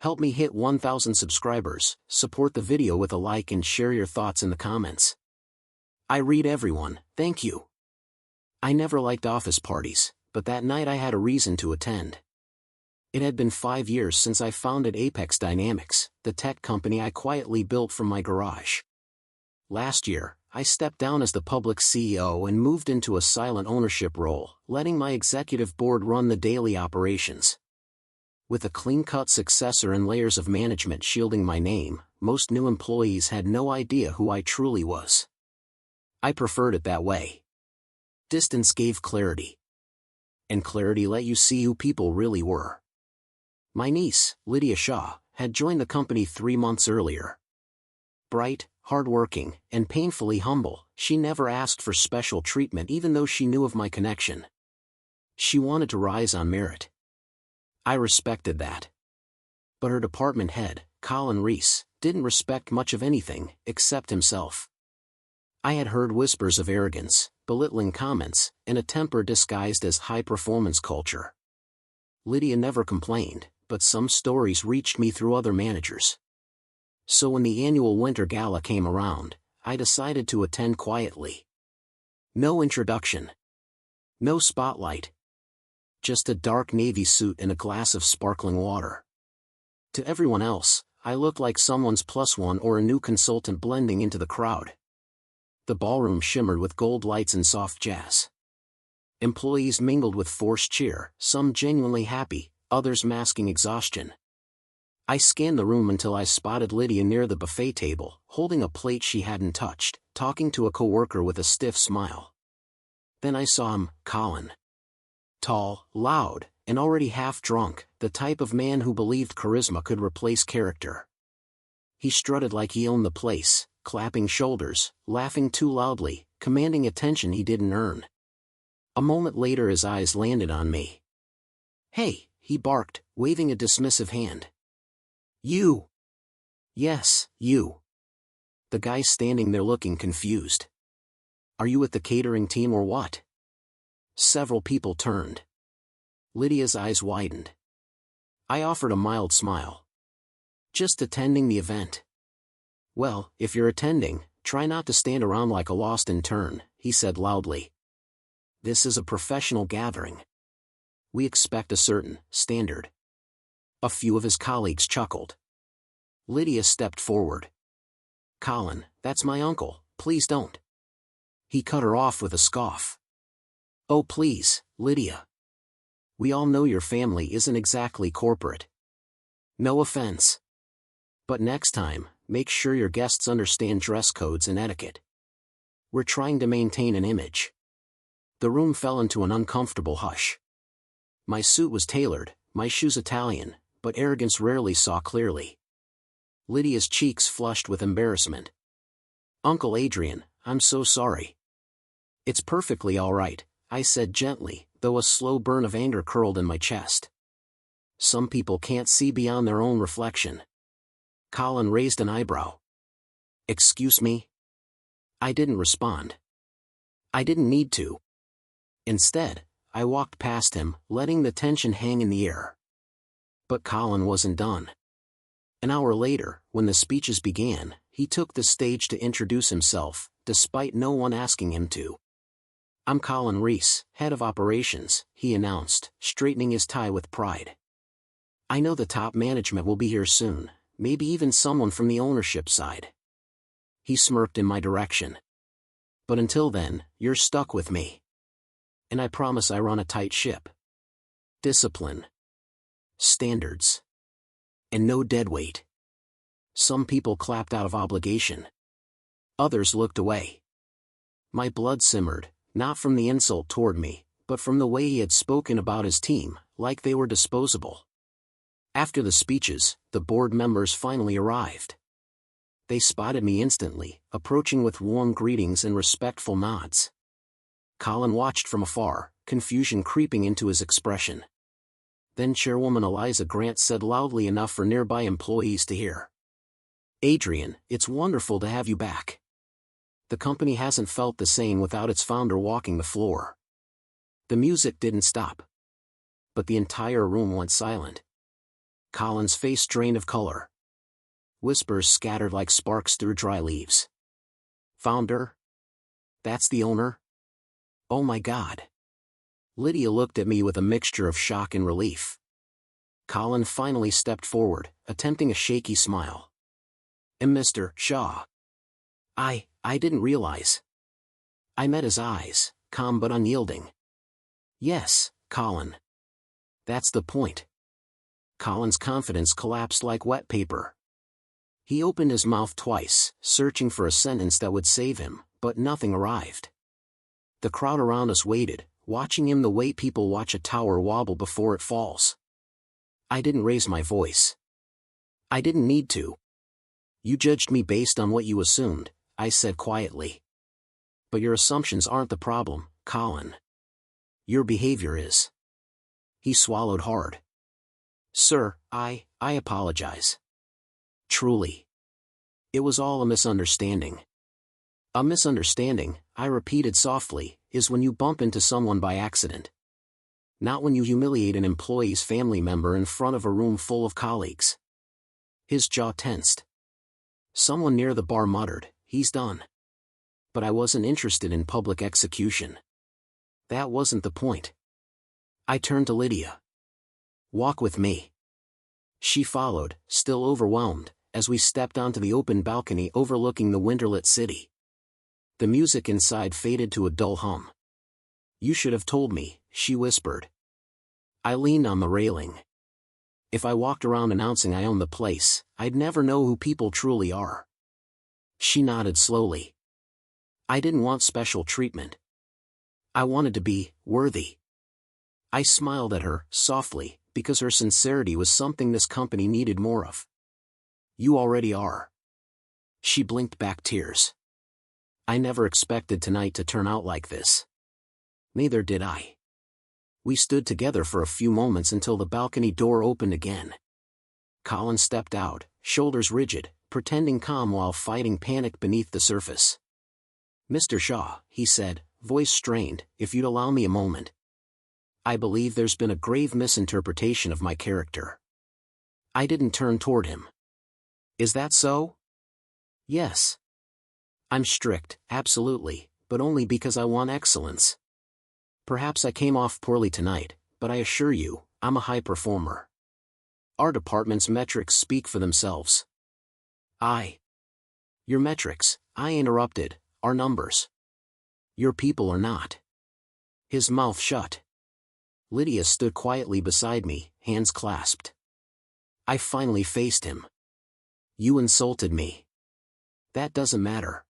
Help me hit 1,000 subscribers, support the video with a like and share your thoughts in the comments. I read everyone, thank you. I never liked office parties, but that night I had a reason to attend. It had been 5 years since I founded Apex Dynamics, the tech company I quietly built from my garage. Last year, I stepped down as the public CEO and moved into a silent ownership role, letting my executive board run the daily operations. With a clean-cut successor and layers of management shielding my name, most new employees had no idea who I truly was. I preferred it that way. Distance gave clarity. And clarity let you see who people really were. My niece, Lydia Shaw, had joined the company 3 months earlier. Bright, hardworking, and painfully humble, she never asked for special treatment even though she knew of my connection. She wanted to rise on merit. I respected that. But her department head, Colin Reese, didn't respect much of anything, except himself. I had heard whispers of arrogance, belittling comments, and a temper disguised as high-performance culture. Lydia never complained, but some stories reached me through other managers. So when the annual winter gala came around, I decided to attend quietly. No introduction. No spotlight. Just a dark navy suit and a glass of sparkling water. To everyone else, I looked like someone's +1 or a new consultant blending into the crowd. The ballroom shimmered with gold lights and soft jazz. Employees mingled with forced cheer, some genuinely happy, others masking exhaustion. I scanned the room until I spotted Lydia near the buffet table, holding a plate she hadn't touched, talking to a coworker with a stiff smile. Then I saw him, Colin. Tall, loud, and already half drunk, the type of man who believed charisma could replace character. He strutted like he owned the place, clapping shoulders, laughing too loudly, commanding attention he didn't earn. A moment later his eyes landed on me. "Hey," he barked, waving a dismissive hand. "You." "Yes, you." The guy standing there looking confused. "Are you with the catering team or what?" Several people turned. Lydia's eyes widened. I offered a mild smile. "Just attending the event." "Well, if you're attending, try not to stand around like a lost intern," he said loudly. "This is a professional gathering. We expect a certain standard." A few of his colleagues chuckled. Lydia stepped forward. "Colin, that's my uncle, please don't." He cut her off with a scoff. "Oh please, Lydia. We all know your family isn't exactly corporate. No offense. But next time, make sure your guests understand dress codes and etiquette. We're trying to maintain an image." The room fell into an uncomfortable hush. My suit was tailored, my shoes Italian, but arrogance rarely saw clearly. Lydia's cheeks flushed with embarrassment. "Uncle Adrian, I'm so sorry." "It's perfectly all right," I said gently, though a slow burn of anger curled in my chest. Some people can't see beyond their own reflection. Colin raised an eyebrow. "Excuse me?" I didn't respond. I didn't need to. Instead, I walked past him, letting the tension hang in the air. But Colin wasn't done. An hour later, when the speeches began, he took the stage to introduce himself, despite no one asking him to. "I'm Colin Reese, head of operations," he announced, straightening his tie with pride. "I know the top management will be here soon, maybe even someone from the ownership side." He smirked in my direction. "But until then, you're stuck with me. And I promise I run a tight ship. Discipline. Standards. And no deadweight." Some people clapped out of obligation. Others looked away. My blood simmered, not from the insult toward me, but from the way he had spoken about his team, like they were disposable. After the speeches, the board members finally arrived. They spotted me instantly, approaching with warm greetings and respectful nods. Colin watched from afar, confusion creeping into his expression. Then Chairwoman Eliza Grant said loudly enough for nearby employees to hear. "Adrian, it's wonderful to have you back. The company hasn't felt the same without its founder walking the floor." The music didn't stop. But the entire room went silent. Colin's face drained of color. Whispers scattered like sparks through dry leaves. Founder? That's the owner? Oh my God. Lydia looked at me with a mixture of shock and relief. Colin finally stepped forward, attempting a shaky smile. And Mr. Shaw. I didn't realize. I met his eyes, calm but unyielding. Yes, Colin. That's the point. Colin's confidence collapsed like wet paper. He opened his mouth twice, searching for a sentence that would save him, but nothing arrived. The crowd around us waited, watching him the way people watch a tower wobble before it falls. I didn't raise my voice. I didn't need to. You judged me based on what you assumed, I said quietly. But your assumptions aren't the problem, Colin. Your behavior is. He swallowed hard. Sir, I apologize. Truly. It was all a misunderstanding. A misunderstanding, I repeated softly, is when you bump into someone by accident. Not when you humiliate an employee's family member in front of a room full of colleagues. His jaw tensed. Someone near the bar muttered, "He's done." But I wasn't interested in public execution. That wasn't the point. I turned to Lydia. Walk with me. She followed, still overwhelmed, as we stepped onto the open balcony overlooking the winterlit city. The music inside faded to a dull hum. You should have told me, she whispered. I leaned on the railing. If I walked around announcing I own the place, I'd never know who people truly are. She nodded slowly. I didn't want special treatment. I wanted to be worthy. I smiled at her, softly, because her sincerity was something this company needed more of. You already are. She blinked back tears. I never expected tonight to turn out like this. Neither did I. We stood together for a few moments until the balcony door opened again. Colin stepped out, shoulders rigid, pretending calm while fighting panic beneath the surface. Mr. Shaw, he said, voice strained, if you'd allow me a moment. I believe there's been a grave misinterpretation of my character. I didn't turn toward him. Is that so? Yes. I'm strict, absolutely, but only because I want excellence. Perhaps I came off poorly tonight, but I assure you, I'm a high performer. Our department's metrics speak for themselves. Your metrics, I interrupted, are numbers. Your people are not. His mouth shut. Lydia stood quietly beside me, hands clasped. I finally faced him. You insulted me. That doesn't matter.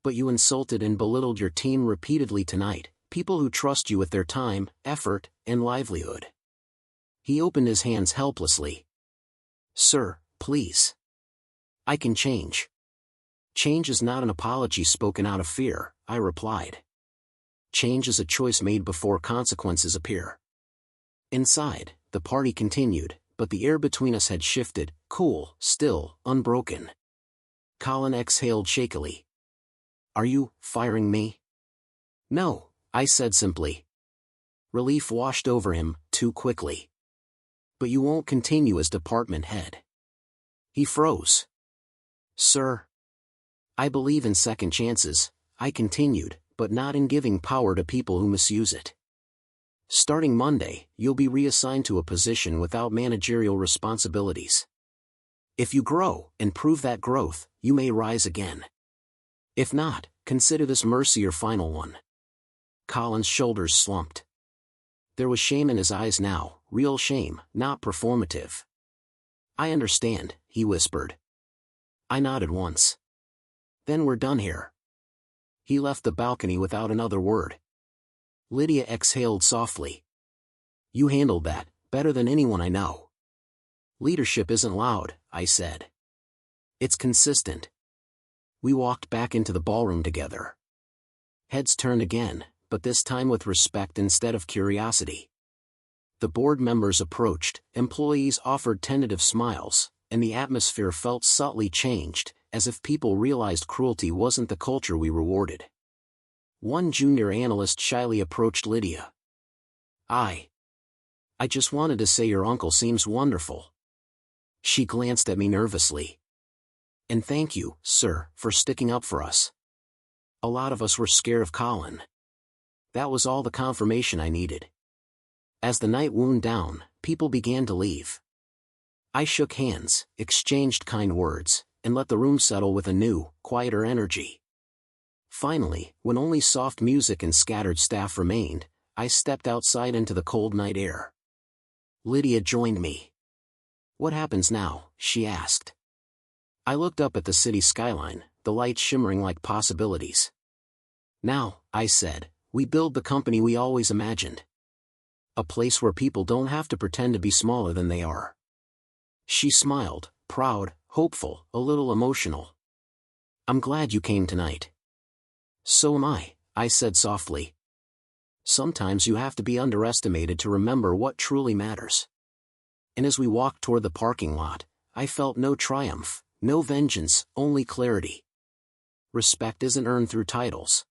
But you insulted and belittled your team repeatedly tonight, people who trust you with their time, effort, and livelihood. He opened his hands helplessly. Sir, please. I can change. Change is not an apology spoken out of fear, I replied. Change is a choice made before consequences appear. Inside, the party continued, but the air between us had shifted, cool, still, unbroken. Colin exhaled shakily. Are you firing me? No, I said simply. Relief washed over him, too quickly. But you won't continue as department head. He froze. Sir. I believe in second chances, I continued, but not in giving power to people who misuse it. Starting Monday, you'll be reassigned to a position without managerial responsibilities. If you grow and prove that growth, you may rise again. If not, consider this mercy your final one. Colin's shoulders slumped. There was shame in his eyes now, real shame, not performative. I understand, he whispered. I nodded once. Then we're done here. He left the balcony without another word. Lydia exhaled softly. You handled that, better than anyone I know. Leadership isn't loud, I said. It's consistent. We walked back into the ballroom together. Heads turned again, but this time with respect instead of curiosity. The board members approached, employees offered tentative smiles, and the atmosphere felt subtly changed, as if people realized cruelty wasn't the culture we rewarded. One junior analyst shyly approached Lydia. I just wanted to say your uncle seems wonderful. She glanced at me nervously. And thank you, sir, for sticking up for us. A lot of us were scared of Colin. That was all the confirmation I needed. As the night wound down, people began to leave. I shook hands, exchanged kind words, and let the room settle with a new, quieter energy. Finally, when only soft music and scattered staff remained, I stepped outside into the cold night air. Lydia joined me. "What happens now?" she asked. I looked up at the city skyline, the lights shimmering like possibilities. "Now," I said, "we build the company we always imagined. A place where people don't have to pretend to be smaller than they are." She smiled, proud, hopeful, a little emotional. "I'm glad you came tonight." "So am I said softly. Sometimes you have to be underestimated to remember what truly matters. And as we walked toward the parking lot, I felt no triumph, no vengeance, only clarity. Respect isn't earned through titles.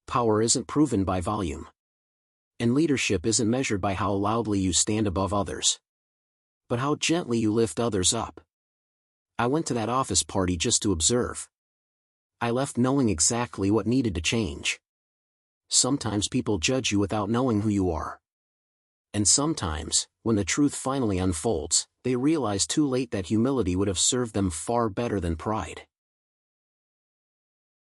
Power isn't proven by volume. And leadership isn't measured by how loudly you stand above others, but how gently you lift others up. I went to that office party just to observe. I left knowing exactly what needed to change. Sometimes people judge you without knowing who you are. And sometimes, when the truth finally unfolds, they realize too late that humility would have served them far better than pride.